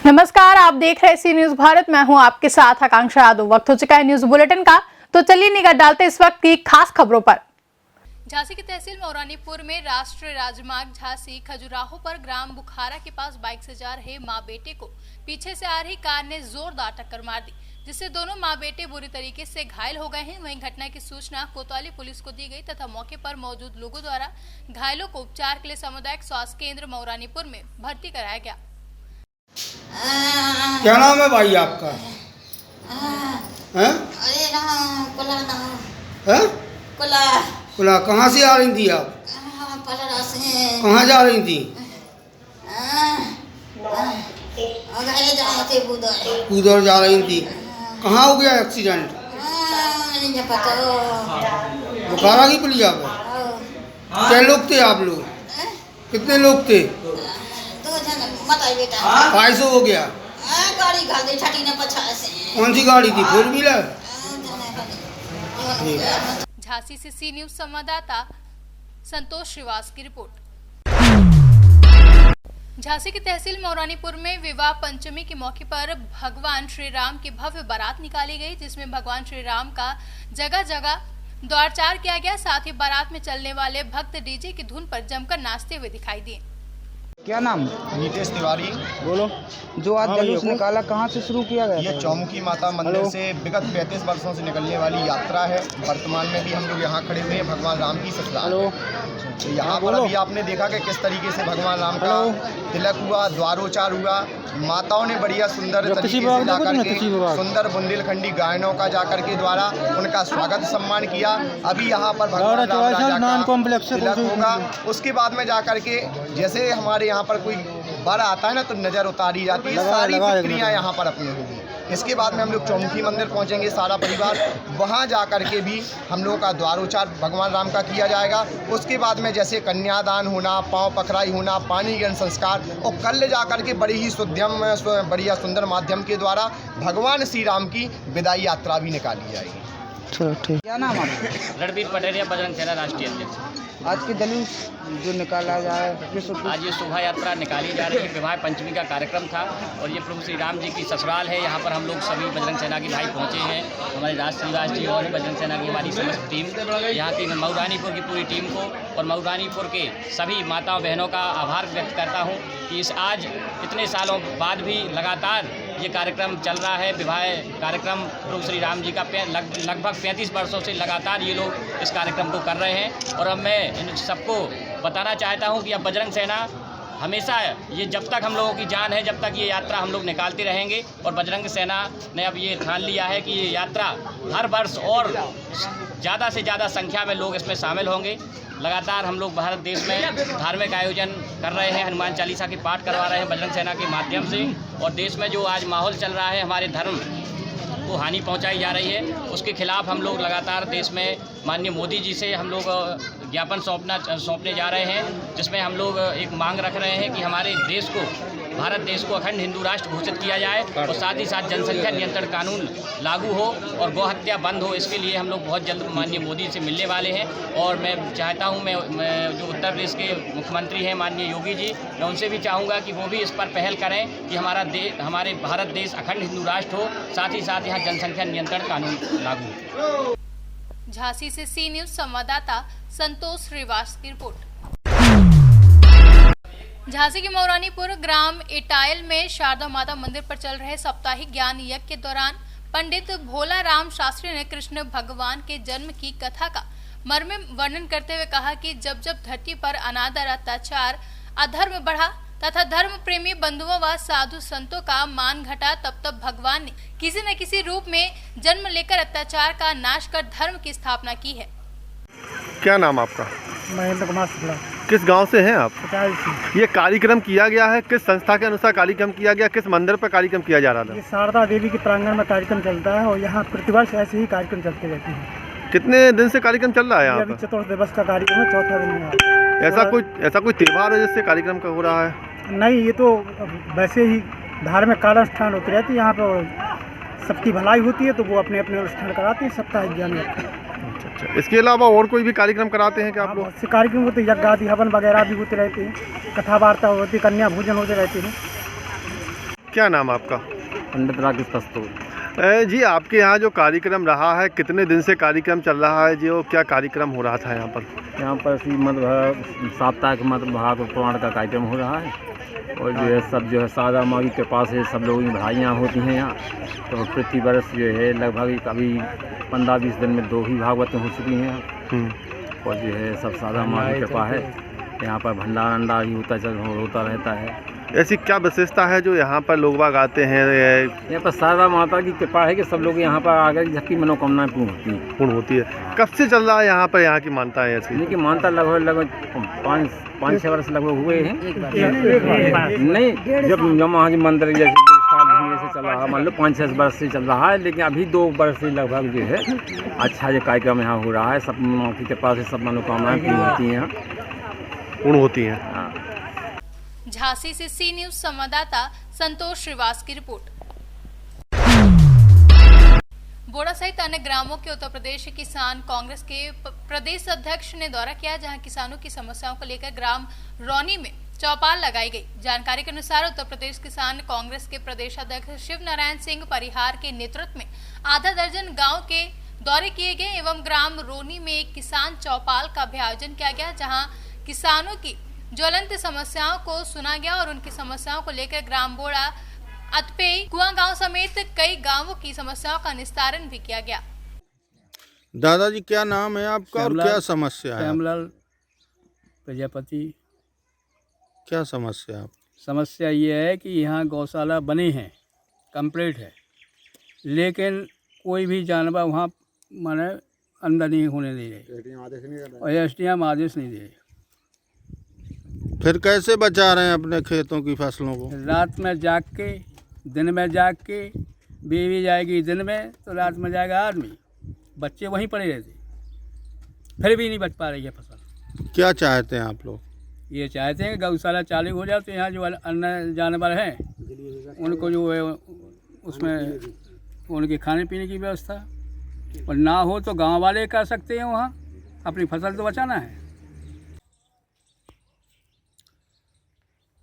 नमस्कार, आप देख रहे हैं सी न्यूज भारत। मैं हूं आपके साथ आकांक्षा यादव। वक्त हो चुका है न्यूज बुलेटिन का, तो चलिए निगाह डालते इस वक्त की खास खबरों पर। झांसी की तहसील मौरानीपुर में राष्ट्रीय राजमार्ग झांसी खजुराहो पर ग्राम बुखारा के पास बाइक से जा रहे मां बेटे को पीछे से आ रही कार ने जोरदार टक्कर मार दी, जिससे दोनों मां बेटे बुरी तरीके से घायल हो गए हैं। वहीं घटना की सूचना कोतवाली पुलिस को दी गई तथा मौके पर मौजूद लोगों द्वारा घायलों को उपचार के लिए सामुदायिक स्वास्थ्य केंद्र मौरानीपुर में भर्ती कराया गया। क्या नाम है भाई आपका? हैं? कुला कहाँ से आ रही थी आप? कहाँ जा रही थी? उधर जा रही थी। कहाँ हो गया एक्सीडेंट? बुखारा की पुलिया पे? क्या लोग थे आप लोग? कितने लोग थे? पैसो हो गया? गाड़ी घाल दे छठी ने पछाड़ से। कौन सी गाड़ी थी? Four wheeler? झांसी से सी न्यूज संवाददाता संतोष श्रीवास की रिपोर्ट। झांसी की तहसील मौरानीपुर में विवाह पंचमी के मौके पर भगवान श्री राम की भव्य बारात निकाली गई, जिसमें भगवान श्री राम का जगह जगह द्वारचार किया गया। साथ ही बारात में चलने वाले भक्त डीजे की धुन पर जमकर नाचते हुए दिखाई दिए। क्या नाम? नीतेश तिवारी। बोलो। जो आज जुलूस निकाला कहाँ से शुरू किया गया? ये चौमुखी माता मंदिर से विगत 35 वर्षों से निकलने वाली यात्रा है। वर्तमान में भी हम लोग यहाँ खड़े हुए हैं भगवान राम की ससुराल। तो यहाँ पर अभी आपने देखा कि किस तरीके से भगवान राम का तिलक हुआ, द्वारोचार हुआ। माताओं ने बढ़िया सुंदर तरीके से जाकर के सुंदर बुंदेलखंडी गायनों का जाकर के द्वारा उनका स्वागत सम्मान किया। अभी यहाँ पर भगवान राम का तिलक होगा। उसके बाद में जाकर के जैसे हमारे यहाँ पर कोई बर आता है ना, तो नजर उतारी जाती है। सारी प्रक्रिया यहाँ पर अपनी होगी। इसके बाद में हम लोग चौमुखी मंदिर पहुँचेंगे सारा परिवार। वहाँ जाकर के भी हम लोगों का द्वारोचार भगवान राम का किया जाएगा। उसके बाद में जैसे कन्यादान होना, पाँव पखराई होना, पानी ग्रहण संस्कार, और कल जाकर के बड़ी ही बढ़िया सुंदर माध्यम के द्वारा भगवान श्री राम की विदाई यात्रा भी निकाली जाएगी। चलो ठीक। क्या नाम है? रणबीर पटेरिया, बजरंग सेना राष्ट्रीय अध्यक्ष। आज के जुलूस जो निकाला जाए, आज ये शोभा यात्रा निकाली जा रही है। विवाह पंचमी का कार्यक्रम था और ये प्रभु श्री राम जी की ससुराल है। यहाँ पर हम लोग सभी बजरंग सेना के भाई पहुँचे हैं। हमारे राष्ट्रीय जी और बजरंग सेना की हमारी समस्त टीम, यहाँ की मऊरानीपुर की पूरी टीम को और मऊरानीपुर के सभी माताओं बहनों का आभार व्यक्त करता हूँ कि इस आज इतने सालों बाद भी लगातार ये कार्यक्रम चल रहा है। विवाह कार्यक्रम प्रभु श्री राम जी का लगभग 35 वर्षों से लगातार ये लोग इस कार्यक्रम को कर रहे हैं। और अब मैं इन सबको बताना चाहता हूँ कि अब बजरंग सेना हमेशा ये जब तक हम लोगों की जान है, जब तक ये यात्रा हम लोग निकालते रहेंगे। और बजरंग सेना ने अब ये ठान लिया है कि ये यात्रा हर वर्ष और ज़्यादा से ज़्यादा संख्या में लोग इसमें शामिल होंगे। लगातार हम लोग भारत देश में धार्मिक आयोजन कर रहे हैं, हनुमान चालीसा के पाठ करवा रहे हैं बजरंग सेना के माध्यम से। और देश में जो आज माहौल चल रहा है, हमारे धर्म को हानि पहुंचाई जा रही है, उसके खिलाफ हम लोग लगातार देश में माननीय मोदी जी से हम लोग ज्ञापन सौंपने जा रहे हैं, जिसमें हम लोग एक मांग रख रहे हैं कि हमारे देश को, भारत देश को अखंड हिंदू राष्ट्र घोषित किया जाए और साथ ही साथ जनसंख्या नियंत्रण कानून लागू हो और गौ हत्या बंद हो। इसके लिए हम लोग बहुत जल्द माननीय मोदी से मिलने वाले हैं। और मैं चाहता हूं, मैं जो उत्तर प्रदेश के मुख्यमंत्री हैं माननीय योगी जी, मैं उनसे भी चाहूँगा कि वो भी इस पर पहल करें कि हमारे भारत देश अखंड हिंदू राष्ट्र हो, साथ ही साथ यहाँ जनसंख्या नियंत्रण कानून लागू हो। झांसी से सी न्यूज संवाददाता संतोष श्रीवास की रिपोर्ट। झांसी के मौरानीपुर ग्राम इटायल में शारदा माता मंदिर पर चल रहे साप्ताहिक ज्ञान यज्ञ के दौरान पंडित भोला राम शास्त्री ने कृष्ण भगवान के जन्म की कथा का मर्म वर्णन करते हुए कहा कि जब जब धरती पर अनादर, अत्याचार, अधर्म बढ़ा तथा धर्म प्रेमी बंधुओं व साधु संतों का मान घटा, तब तब भगवान ने किसी न किसी रूप में जन्म लेकर अत्याचार का नाश कर धर्म की स्थापना की है। क्या नाम आपका? महेंद्र कुमार शुक्ला। किस गांव से हैं आप? ये कार्यक्रम किया गया है, किस संस्था के अनुसार कार्यक्रम किया गया, किस मंदिर पर कार्यक्रम किया जा रहा था? ये शारदा देवी के प्रांगण में कार्यक्रम चलता है और यहाँ प्रतिवर्ष ऐसे ही कार्यक्रम चलते रहते हैं। कितने दिन से कार्यक्रम चल रहा है यहाँ? अभी चतुर्थ दिवस का कार्यक्रम है, चौथा दिन है। ऐसा कोई त्योहार है जिससे कार्यक्रम का हो रहा है? नहीं, ये तो वैसे ही धार्मिक अनुष्ठान होते रहते हैं। यहाँ पर सबकी भलाई होती है तो वो अपने अपने अनुष्ठान कराते हैं, साप्ताहिक ज्ञान। अच्छा, इसके अलावा और कोई भी कार्यक्रम कराते हैं क्या आप लोग? कार्यक्रम होते, यज्ञ आदि हवन वगैरह भी होते रहते हैं, कथा वार्ता होती, कन्या भोजन होते रहते हैं। क्या नाम आपका? पंडित राकेश कस्तूर। जी, आपके यहाँ जो कार्यक्रम रहा है, कितने दिन से कार्यक्रम चल रहा है जी, और क्या कार्यक्रम हो रहा था यहाँ पर? यहाँ पर श्रीमद् साप्ताहिक मध्य भागवत पुराण का कार्यक्रम हो रहा है और जो है सब जो है सादा माई के पास है, सब लोगों की बधाइयाँ होती हैं यहाँ। तो प्रति वर्ष जो है लगभग अभी 15-20 दिन में 2 ही भागवत हो चुकी हैं और जो है सब सादा माई की कृपा है। यहाँ पर भंडारा ही होता रहता है। ऐसी क्या विशेषता है जो यहाँ पर लोग बाग आते हैं? यहाँ पर सादा माता की कृपा है कि सब लोग यहाँ पर आकर सबकी मनोकामनाएं पूर्ण होती है। कब से चल रहा है यहाँ पर, यहाँ की मानता है ऐसी? इनकी मानता लगभग 5-6 वर्ष लगभग हुए हैं। नहीं, जब वहाँ के मंदिर जैसे से चल रहा है, मान लो 5-6 वर्ष से चल रहा है, लेकिन अभी 2 वर्ष से लगभग जो है अच्छा जो कार्यक्रम यहाँ हो रहा है। सब माँ की कृपा से सब मनोकामनाएं पूर्ण होती हैं। झांसी से सी न्यूज संवाददाता संतोष श्रीवास की रिपोर्ट। बोड़ा सहित अन्य ग्रामों के उत्तर प्रदेश किसान कांग्रेस के प्रदेश अध्यक्ष ने दौरा किया, जहां किसानों की समस्याओं को लेकर ग्राम रौनी में चौपाल लगाई गई। जानकारी के अनुसार उत्तर प्रदेश किसान कांग्रेस के प्रदेश अध्यक्ष शिव नारायण सिंह परिहार के नेतृत्व में आधा दर्जन गाँव के दौरे किए गए एवं ग्राम रोनी में एक किसान चौपाल का भी आयोजन किया गया, जहाँ किसानों की ज्वलंत समस्याओं को सुना गया और उनकी समस्याओं को लेकर ग्राम बोड़ा, अतपेई, कुआं गांव समेत कई गांवों की समस्याओं का निस्तारण भी किया गया। दादाजी क्या नाम है आपका और क्या समस्या है? श्यामलाल प्रजापति। क्या समस्या है? समस्या ये है कि यहाँ गौशाला बने हैं, कंप्लीट है, लेकिन कोई भी जानवर वहाँ माने अंदर नहीं होने दे रहे और एसडीएम आदेश नहीं दे रहे। फिर कैसे बचा रहे हैं अपने खेतों की फसलों को? रात में जाग के, दिन में जाग के, बीवी जाएगी दिन में तो रात में जाएगा आदमी, बच्चे वहीं पड़े रहते, फिर भी नहीं बच पा रही है फसल। क्या चाहते हैं आप लोग? ये चाहते हैं कि गौशाला चालू हो जाए तो यहाँ जो अन्य जानवर हैं उनको जो है उसमें उनके खाने पीने की व्यवस्था, और ना हो तो गांव वाले कर सकते हैं, वहाँ अपनी फसल तो बचाना है।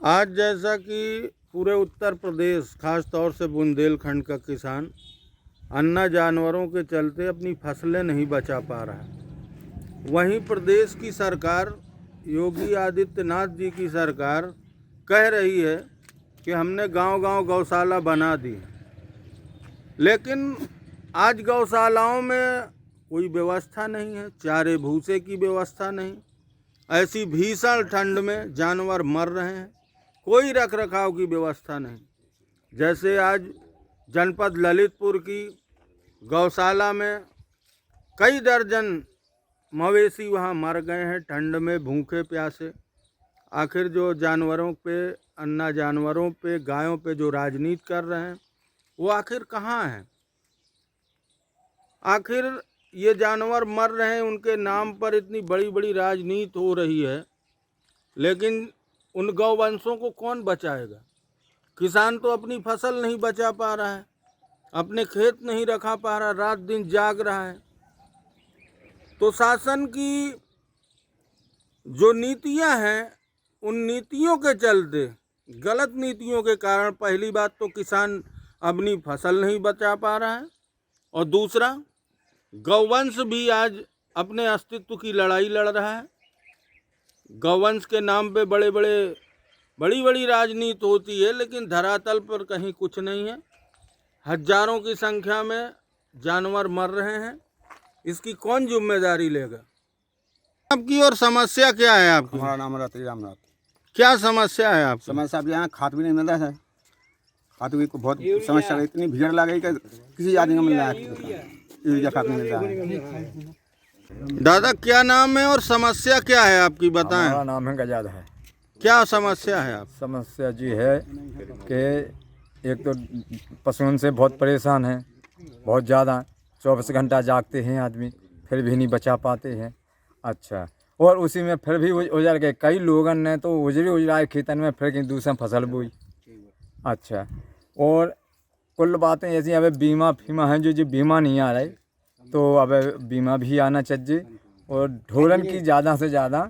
आज जैसा कि पूरे उत्तर प्रदेश, खास तौर से बुंदेलखंड का किसान अन्य जानवरों के चलते अपनी फसलें नहीं बचा पा रहा है, वहीं प्रदेश की सरकार, योगी आदित्यनाथ जी की सरकार कह रही है कि हमने गांव-गांव गौशाला बना दी, लेकिन आज गौशालाओं में कोई व्यवस्था नहीं है, चारे भूसे की व्यवस्था नहीं। ऐसी भीषण ठंड में जानवर मर रहे हैं, कोई रख रखाव की व्यवस्था नहीं। जैसे आज जनपद ललितपुर की गौशाला में कई दर्जन मवेशी वहाँ मर गए हैं ठंड में, भूखे प्यासे। आखिर जो जानवरों पे, अन्य जानवरों पे, गायों पे जो राजनीति कर रहे हैं वो आखिर कहाँ हैं? आखिर ये जानवर मर रहे हैं, उनके नाम पर इतनी बड़ी बड़ी राजनीति हो रही है, लेकिन उन गौवंशों को कौन बचाएगा? किसान तो अपनी फसल नहीं बचा पा रहा है, अपने खेत नहीं रखा पा रहा, रात दिन जाग रहा है। तो शासन की जो नीतियां हैं, उन नीतियों के चलते, गलत नीतियों के कारण पहली बात तो किसान अपनी फसल नहीं बचा पा रहा है, और दूसरा गौवंश भी आज अपने अस्तित्व की लड़ाई लड़ रहा है। गौवंश के नाम पे बड़ी बड़ी राजनीति होती है, लेकिन धरातल पर कहीं कुछ नहीं है। हजारों की संख्या में जानवर मर रहे हैं, इसकी कौन जिम्मेदारी लेगा? आपकी और समस्या क्या है आपकी? हमारा नाम रतरी रामनाथ। क्या समस्या है आपकी? समस्या अब यहाँ खाद भी नहीं मिल रहा है, खाद की बहुत समस्या है, इतनी भीड़ लग गई कि किसी आदमी को मिल रहा है, यूरिया खाद नहीं मिल रहा है। दादा क्या नाम है और समस्या क्या है आपकी, बताएं। हमारा नाम है गजाद है। क्या समस्या है आप? समस्या जी है कि एक तो पशुओं से बहुत परेशान हैं, बहुत ज़्यादा, 24 घंटा जागते हैं आदमी, फिर भी नहीं बचा पाते हैं। अच्छा, और उसी में फिर भी उजड़ गए, कई लोगों ने तो उजड़ाए खेतन में, फिर कहीं दूसरा फसल बोई। अच्छा, और कुल बातें ऐसी, अब बीमा फीमा है, जो बीमा नहीं आ रही, तो अब बीमा भी आना चाहिए, और ढोलन की ज़्यादा से ज़्यादा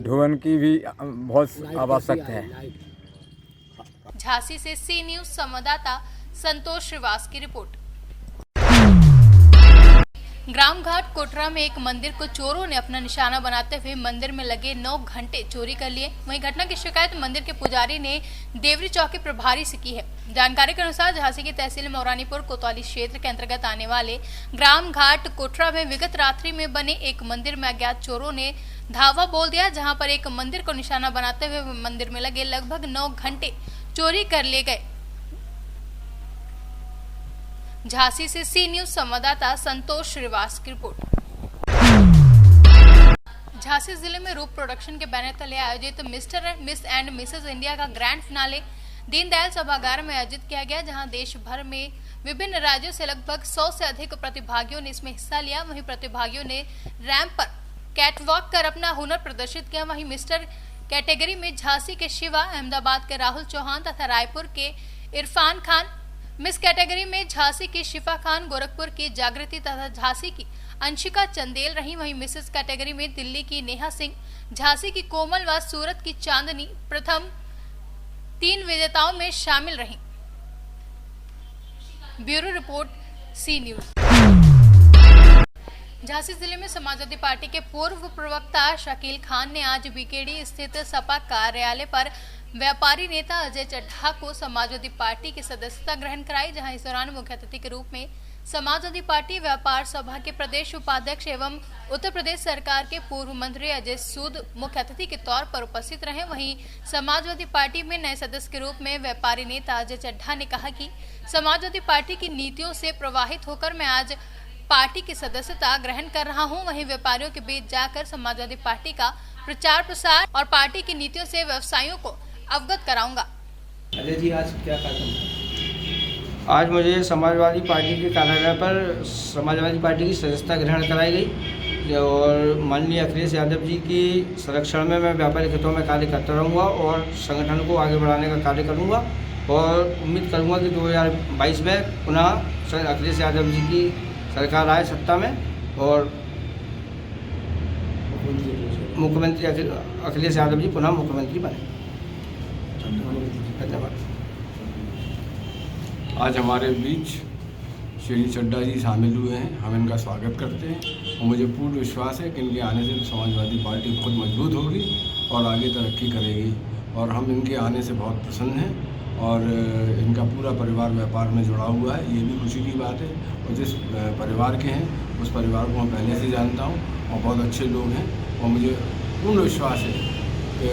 ढोलन की भी बहुत आवश्यकता है। झांसी से सी न्यूज संवाददाता संतोष श्रीवास की रिपोर्ट। ग्राम घाट कोटरा में एक मंदिर को चोरों ने अपना निशाना बनाते हुए मंदिर में लगे 9 घंटे चोरी कर लिए। वहीं घटना की शिकायत मंदिर के पुजारी ने देवरी चौकी प्रभारी से की है। जानकारी के अनुसार झांसी की तहसील मौरानीपुर कोतवाली क्षेत्र के अंतर्गत आने वाले ग्राम घाट कोटरा में विगत रात्रि में बने एक मंदिर में अज्ञात चोरों ने धावा बोल दिया, जहां पर एक मंदिर को निशाना बनाते हुए मंदिर में लगे लगभग 9 घंटे चोरी कर लिए गए। झांसी से सी न्यूज संवाददाता संतोष श्रीवास की रिपोर्ट। झांसी जिले में रूप प्रोडक्शन के बैनर तले आयोजित mister and miss and Mrs India का ग्रैंड फिनाले दीनदयाल सभागार में आयोजित किया गया, जहां देश भर में विभिन्न राज्यों से लगभग 100 से अधिक प्रतिभागियों ने इसमें हिस्सा लिया। वहीं प्रतिभागियों ने रैंप पर कैटवॉक कर अपना हुनर प्रदर्शित किया। वहीं मिस्टर कैटेगरी में झांसी के शिवा, अहमदाबाद के राहुल चौहान तथा रायपुर के इरफान खान, मिस कैटेगरी में झांसी की शिफा खान, गोरखपुर की जागृति तथा झांसी की अंशिका चंदेल रही। वहीं मिसेस कैटेगरी में दिल्ली की नेहा सिंह, झांसी की कोमल व सूरत की चांदनी प्रथम 3 विजेताओं में शामिल रही। ब्यूरो रिपोर्ट, सी न्यूज। झांसी जिले में समाजवादी पार्टी के पूर्व प्रवक्ता शकील खान ने आज बीकेडी स्थित सपा कार्यालय पर व्यापारी नेता अजय चड्ढा को समाजवादी पार्टी की सदस्यता ग्रहण कराई, जहां इस दौरान मुख्य अतिथि के रूप में समाजवादी पार्टी व्यापार सभा के प्रदेश उपाध्यक्ष एवं उत्तर प्रदेश सरकार के पूर्व मंत्री अजय सूद मुख्य अतिथि के तौर पर उपस्थित रहे। वहीं समाजवादी पार्टी में नए सदस्य के रूप में व्यापारी नेता अजय चड्ढा ने कहा कि समाजवादी पार्टी की नीतियों से प्रभावित होकर मैं आज पार्टी की सदस्यता ग्रहण कर रहा हूं। वहीं व्यापारियों के बीच जाकर समाजवादी पार्टी का प्रचार प्रसार और पार्टी की नीतियों से व्यवसायियों को अवगत कराऊंगा। अजय जी, आज क्या कार्यक्रम? आज मुझे समाजवादी पार्टी के कार्यालय पर समाजवादी पार्टी की सदस्यता ग्रहण कराई गई और माननीय अखिलेश यादव जी की संरक्षण में मैं व्यापारिक हितों में कार्य करता रहूँगा और संगठन को आगे बढ़ाने का कार्य करूँगा और उम्मीद करूँगा कि 2022 में पुनः अखिलेश यादव जी की सरकार आए सत्ता में और मुख्यमंत्री अखिलेश यादव जी पुनः मुख्यमंत्री बने। धन्यवाद। आज हमारे बीच श्री चड्ढा जी शामिल हुए हैं, हम इनका स्वागत करते हैं और मुझे पूर्ण विश्वास है कि इनके आने से समाजवादी पार्टी खुद मजबूत होगी और आगे तरक्की करेगी और हम इनके आने से बहुत प्रसन्न हैं और इनका पूरा परिवार व्यापार में जुड़ा हुआ है, ये भी खुशी की बात है। और जिस परिवार के हैं उस परिवार को मैं पहले से जानता हूँ और बहुत अच्छे लोग हैं और मुझे पूर्ण विश्वास है कि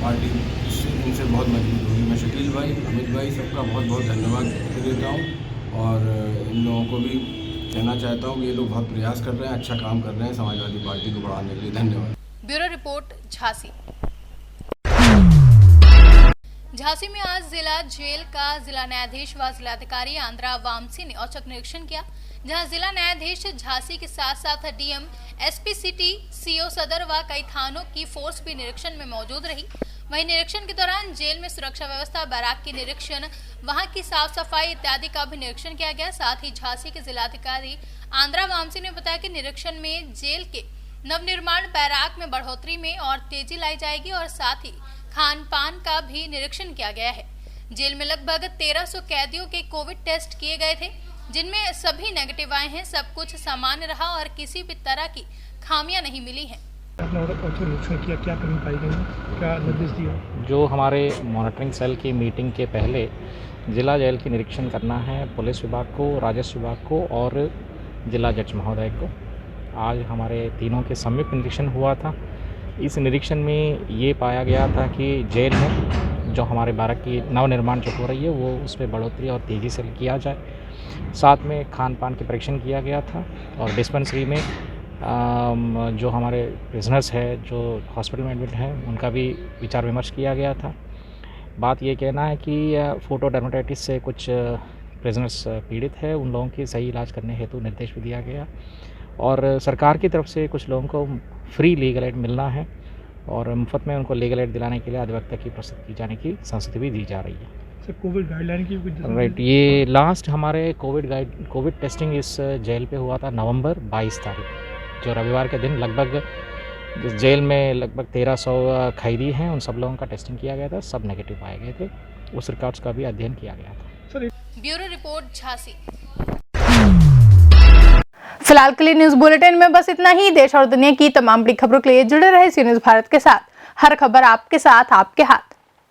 पार्टी इनसे बहुत मजबूत होगी। मैं शकील भाई, अमित भाई, सबका बहुत बहुत धन्यवाद देता हूँ और इन लोगों को भी कहना चाहता हूँ कि ये लोग बहुत प्रयास कर रहे हैं, अच्छा काम कर रहे हैं समाजवादी पार्टी को बढ़ाने के लिए। धन्यवाद। Bureau report, Jhansi. झांसी में आज जिला जेल का जिला न्यायाधीश व जिलाधिकारी आंद्रा वामसी ने औचक निरीक्षण किया, जहां जिला न्यायाधीश झांसी के साथ साथ डीएम, एसपी सिटी, सीओ सदर व कई थानों की फोर्स भी निरीक्षण में मौजूद रही। वहीं निरीक्षण के दौरान जेल में सुरक्षा व्यवस्था, बैराक की निरीक्षण, वहां की साफ सफाई इत्यादि का भी निरीक्षण किया गया। साथ ही झांसी के जिलाधिकारी आंद्रा वामसी ने बताया कि निरीक्षण में जेल के नवनिर्माण बैराक में बढ़ोतरी में और तेजी लाई जाएगी और साथ ही खान पान का भी निरीक्षण किया गया है। जेल में लगभग 1300 कैदियों के कोविड टेस्ट किए गए थे, जिनमें सभी नेगेटिव आए हैं। सब कुछ सामान्य रहा और किसी भी तरह की खामियां नहीं मिली हैं। निरीक्षण किया, क्या कमी पाई गई, क्या निर्देश दिया? जो हमारे मॉनिटरिंग सेल की मीटिंग के पहले जिला जेल की निरीक्षण करना है पुलिस विभाग को, राजस्व विभाग को और जिला जज महोदय को। आज हमारे तीनों के संयुक्त निरीक्षण हुआ था। इस निरीक्षण में ये पाया गया था कि जेल में जो हमारे बैरक की नवनिर्माण जो हो रही है वो उसमें बढ़ोतरी और तेज़ी से किया जाए। साथ में खान पान के परीक्षण किया गया था और डिस्पेंसरी में जो हमारे प्रिजनर्स है जो हॉस्पिटल में एडमिट हैं उनका भी विचार विमर्श किया गया था। बात ये कहना है कि फोटोडर्मेटाइटिस से कुछ प्रिजनर्स पीड़ित है, उन लोगों की सही इलाज करने हेतु निर्देश भी दिया गया और सरकार की तरफ से कुछ लोगों को फ्री लीगल एड मिलना है और मुफ्त में उनको लीगल एड दिलाने के लिए अधिवक्ता की प्रस्तुत की जाने की संस्तुति भी दी जा रही है। सर, कोविड गाइडलाइन की राइट, ये लास्ट हमारे कोविड टेस्टिंग इस जेल पे हुआ था नवंबर 22 तारीख, जो रविवार के दिन लगभग जेल में लगभग 1300 कैदी हैं, उन सब लोगों का टेस्टिंग किया गया था, सब नेगेटिव पाए गए थे उस रिकॉर्ड्स का भी अध्ययन किया गया था। Bureau report Jhansi. फिलहाल के लिए न्यूज बुलेटिन में बस इतना ही। देश और दुनिया की तमाम बड़ी खबरों के लिए जुड़े रहे सी न्यूज भारत के साथ। हर खबर आपके साथ, आपके हाथ।